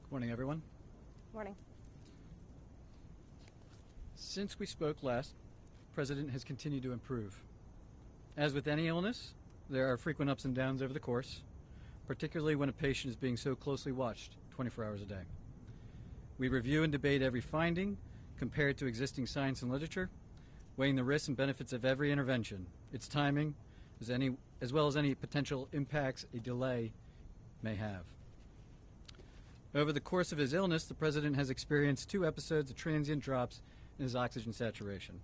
Good morning, everyone. Morning. Since we spoke last, the President has continued to improve. As with any illness, there are frequent ups and downs over the course, particularly when a patient is being so closely watched 24 hours a day. We review and debate every finding, compare it to existing science and literature, weighing the risks and benefits of every intervention, its timing, as well as any potential impacts a delay may have. Over the course of his illness, the President has experienced 2 episodes of transient drops in his oxygen saturation.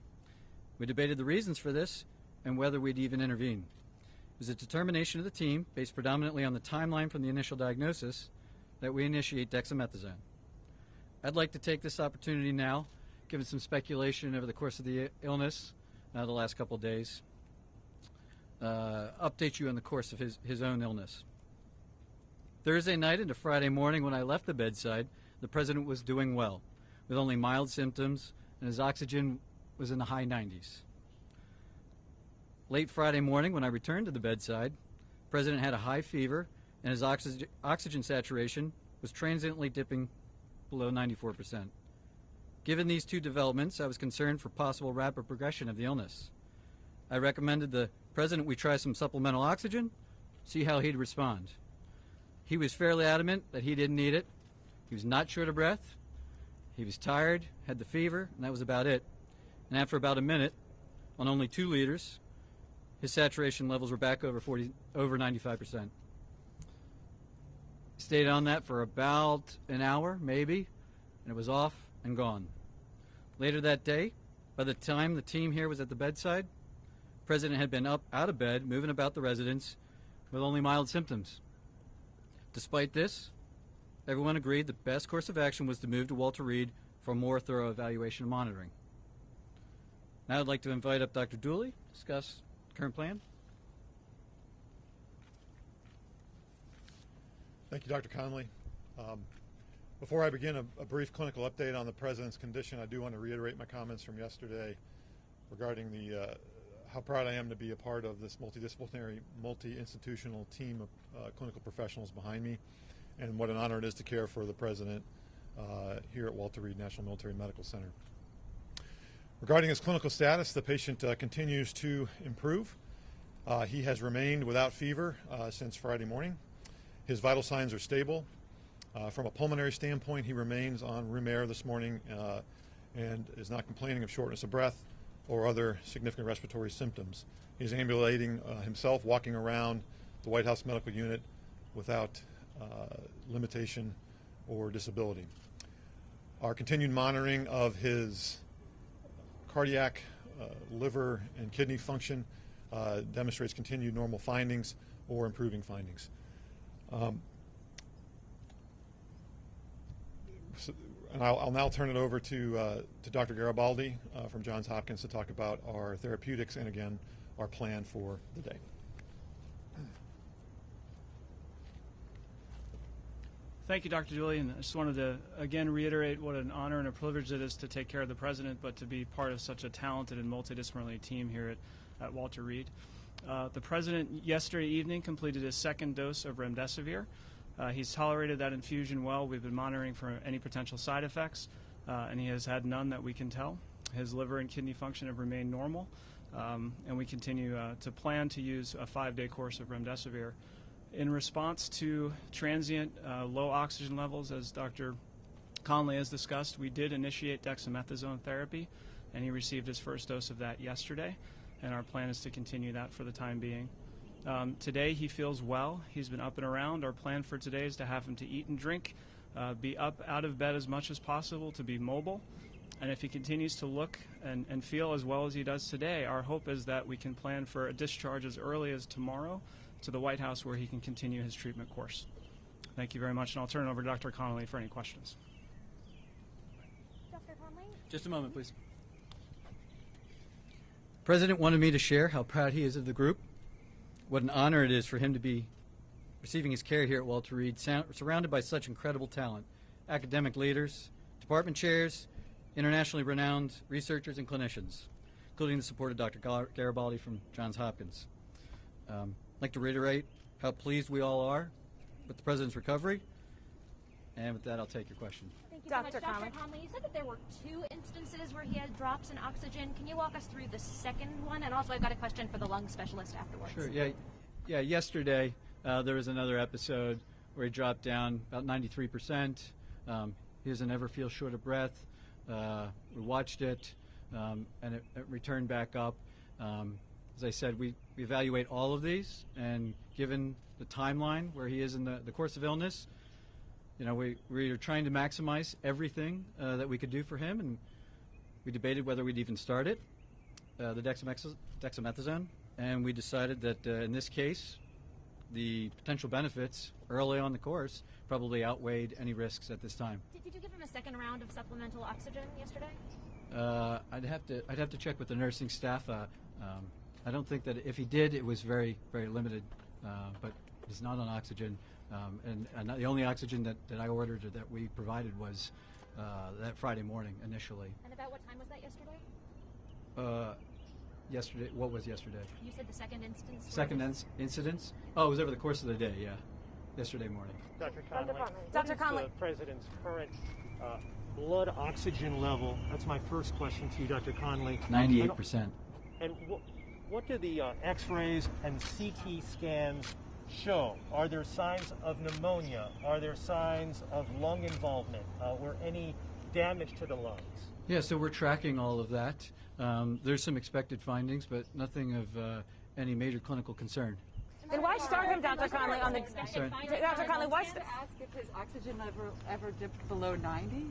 We debated the reasons for this and whether we'd even intervene. It was a determination of the team, based predominantly on the timeline from the initial diagnosis, that we initiate dexamethasone. I'd like to take this opportunity now, given some speculation over the course of the illness, the last couple of days, update you on the course of his own illness. Thursday night into Friday morning when I left the bedside, the President was doing well, with only mild symptoms, and his oxygen was in the high 90s. Late Friday morning when I returned to the bedside, the President had a high fever, and his oxygen saturation was transiently dipping below 94%. Given these 2 developments, I was concerned for possible rapid progression of the illness. I recommended the President we try some supplemental oxygen, see how he'd respond. He was fairly adamant that he didn't need it. He was not short of breath. He was tired, had the fever, and that was about it. And after about a minute, on only 2 liters, his saturation levels were back over 95%. Stayed on that for about an hour, maybe, and it was off and gone. Later that day, by the time the team here was at the bedside, the President had been up out of bed, moving about the residence with only mild symptoms. Despite this, everyone agreed the best course of action was to move to Walter Reed for a more thorough evaluation and monitoring. Now I'd like to invite up Dr. Dooley to discuss the current plan. Thank you, Dr. Conley. Before I begin a brief clinical update on the President's condition, I do want to reiterate my comments from yesterday regarding how proud I am to be a part of this multidisciplinary, multi-institutional team of clinical professionals behind me, and what an honor it is to care for the President here at Walter Reed National Military Medical Center. Regarding his clinical status, the patient continues to improve. He has remained without fever since Friday morning. His vital signs are stable. From a pulmonary standpoint, he remains on room air this morning and is not complaining of shortness of breath or other significant respiratory symptoms. He's ambulating himself, walking around the White House Medical Unit without limitation or disability. Our continued monitoring of his cardiac, liver, and kidney function demonstrates continued normal findings or improving findings. And I'll now turn it over to Dr. Garibaldi from Johns Hopkins to talk about our therapeutics and, again, our plan for the day. Thank you, Dr. Dooley, and I just wanted to again reiterate what an honor and a privilege it is to take care of the President, but to be part of such a talented and multidisciplinary team here at Walter Reed. The President yesterday evening completed his 2nd dose of remdesivir. He's tolerated that infusion well. We've been monitoring for any potential side effects, and he has had none that we can tell. His liver and kidney function have remained normal, and we continue to plan to use a 5-day course of remdesivir. In response to transient low oxygen levels, as Dr. Conley has discussed, we did initiate dexamethasone therapy, and he received his 1st dose of that yesterday, and our plan is to continue that for the time being. Today he feels well. He's been up and around. Our plan for today is to have him to eat and drink, be up out of bed as much as possible, to be mobile. And if he continues to look and feel as well as he does today, our hope is that we can plan for a discharge as early as tomorrow to the White House, where he can continue his treatment course. Thank you very much, and I'll turn it over to Dr. Conley for any questions. Dr. Conley? Just a moment, please. The President wanted me to share how proud he is of the group, what an honor it is for him to be receiving his care here at Walter Reed, surrounded by such incredible talent, academic leaders, department chairs, internationally renowned researchers and clinicians, including the support of Dr. Garibaldi from Johns Hopkins. I'd like to reiterate how pleased we all are with the President's recovery And with that, I'll take your question. Thank you so much. Dr. Conley. Dr. Conley, you said that there were 2 instances where he had drops in oxygen. Can you walk us through the second one? And also, I've got a question for the lung specialist afterwards. Sure. Yeah. Yesterday, there was another episode where he dropped down about 93%. He doesn't ever feel short of breath. We watched it, and it returned back up. As I said, we evaluate all of these, and given the timeline where he is in the course of illness, we are trying to maximize everything that we could do for him, and we debated whether we'd even start it, the dexamethasone, and we decided that in this case, the potential benefits early on the course probably outweighed any risks at this time. Did you give him a second round of supplemental oxygen yesterday? I'd have to check with the nursing staff. I don't think that if he did, it was very, very limited, but he's not on oxygen. And the only oxygen that I ordered or that we provided was that Friday morning initially. And about what time was that yesterday? Yesterday, what was yesterday? You said the second instance. Second incidence? Oh, it was over the course of the day, yeah. Yesterday morning. Dr. Conley. Dr. Conley. What is the President's current blood oxygen level? That's my first question to you, Dr. Conley. 98%. And what do the X-rays and CT scans show? Are there signs of pneumonia? Are there signs of lung involvement? Or any damage to the lungs? Yeah, so we're tracking all of that. There's some expected findings, but nothing of any major clinical concern. Then why start him, Dr. Conley, on the... Sorry. Dr. Conley, why... To ask if his oxygen level ever dipped below 90?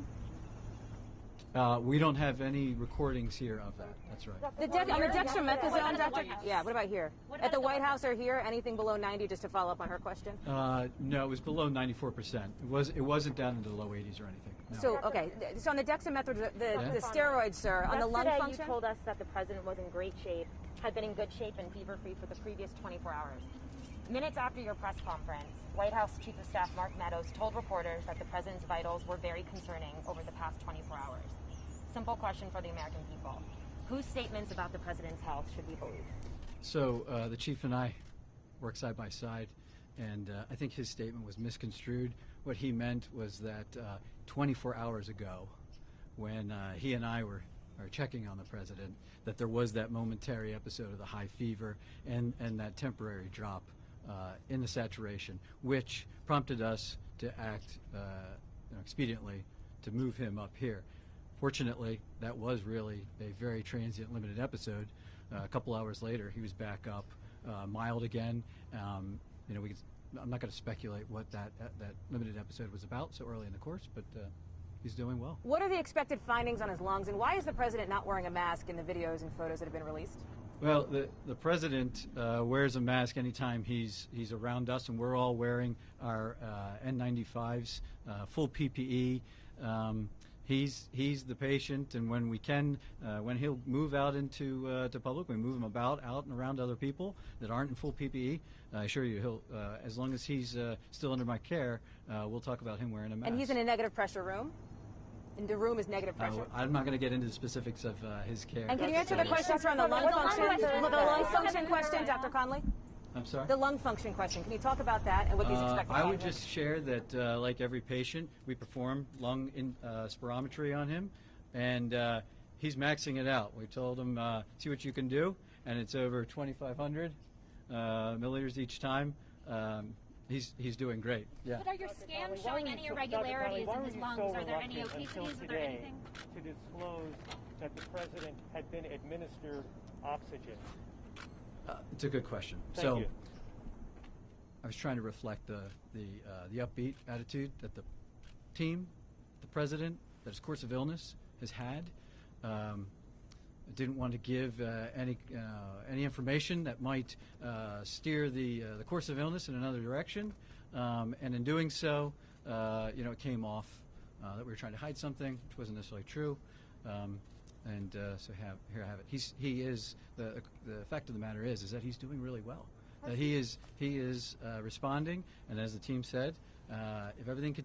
We don't have any recordings here of that. That's right. On the dexamethasone, Dr. Yeah, what about here? At the White House or here, anything below 90, just to follow up on her question? No, it was below 94%. It wasn't down into the low 80s or anything. No. So, okay. So on the dexamethasone, the steroids, sir, on the lung Yesterday, function? you told us that the president was in great shape, had been in good shape and fever-free for the previous 24 hours. Minutes after your press conference, White House Chief of Staff Mark Meadows told reporters that the president's vitals were very concerning over the past 24 hours. Simple question for the American people. Whose statements about the president's health should we believe? So the chief and I work side by side, and I think his statement was misconstrued. What he meant was that 24 hours ago, when he and I were checking on the president, that there was that momentary episode of the high fever and that temporary drop in the saturation, which prompted us to act expediently to move him up here. Fortunately, that was really a very transient, limited episode. A couple hours later, he was back up, mild again. I'm not going to speculate what that limited episode was about so early in the course, but he's doing well. What are the expected findings on his lungs, and why is the president not wearing a mask in the videos and photos that have been released? Well, the president wears a mask anytime he's around us, and we're all wearing our N95s, full PPE. He's the patient, and when we can, when he'll move out into to public, we move him out and around other people that aren't in full PPE. I assure you, he'll as long as he's still under my care, we'll talk about him wearing a mask. And he's in a negative pressure room? And the room is negative pressure? I'm not going to get into the specifics of his care. And can you answer the questions on the lung function? The lung function question, Dr. Conley? I'm sorry? The lung function question. Can you talk about that and what these expected I would findings? just share that, like every patient, we perform lung spirometry on him, and he's maxing it out. We told him, see what you can do, and it's over 2,500 milliliters each time. He's doing great. Yeah. But are your scans showing any irregularities in his lungs? Are there any obesities? Are there anything? To disclose that the president had been administered oxygen. It's a good question. Thank you. I was trying to reflect the upbeat attitude that the team, the president, that his course of illness has had. I didn't want to give any information that might steer the course of illness in another direction, and in doing so, it came off that we were trying to hide something, which wasn't necessarily true. So here I have it. He is the fact of the matter is that he's doing really well. He is responding, and as the team said, if everything continues.